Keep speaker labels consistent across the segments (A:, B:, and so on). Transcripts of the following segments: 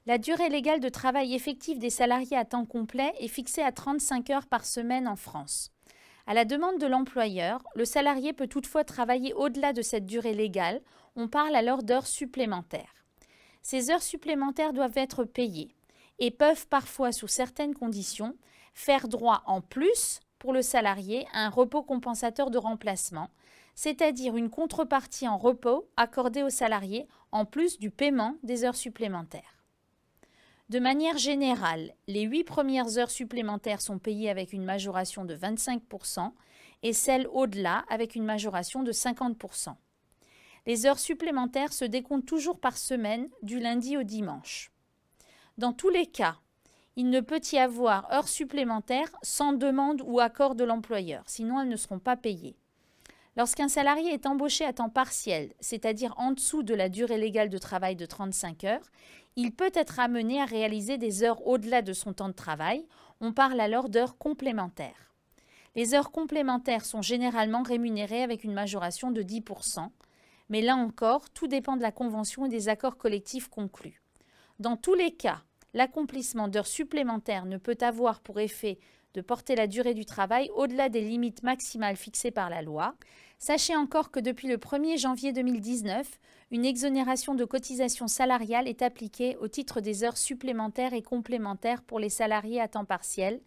A: La durée légale de travail effectif des salariés à temps complet est fixée à 35 heures par semaine en France. À la demande de l'employeur, le salarié peut toutefois travailler au-delà de cette durée légale. On parle alors d'heures supplémentaires. Ces heures supplémentaires doivent être payées et peuvent parfois, sous certaines conditions, faire droit en plus pour le salarié à un repos compensateur de remplacement, c'est-à-dire une contrepartie en repos accordée au salarié en plus du paiement des heures supplémentaires. De manière générale, les 8 premières heures supplémentaires sont payées avec une majoration de 25% et celles au-delà avec une majoration de 50%. Les heures supplémentaires se décomptent toujours par semaine du lundi au dimanche. Dans tous les cas, il ne peut y avoir heures supplémentaires sans demande ou accord de l'employeur, sinon elles ne seront pas payées. Lorsqu'un salarié est embauché à temps partiel, c'est-à-dire en dessous de la durée légale de travail de 35 heures, il peut être amené à réaliser des heures au-delà de son temps de travail. On parle alors d'heures complémentaires. Les heures complémentaires sont généralement rémunérées avec une majoration de 10%, mais là encore, tout dépend de la convention et des accords collectifs conclus. Dans tous les cas, l'accomplissement d'heures supplémentaires ne peut avoir pour effet de porter la durée du travail au-delà des limites maximales fixées par la loi. Sachez encore que depuis le 1er janvier 2019, une exonération de cotisation salariale est appliquée au titre des heures supplémentaires et complémentaires pour les salariés à temps partiel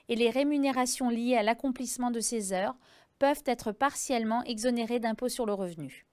A: et les rémunérations liées à l'accomplissement de ces heures peuvent être partiellement exonérées d'impôt sur le revenu.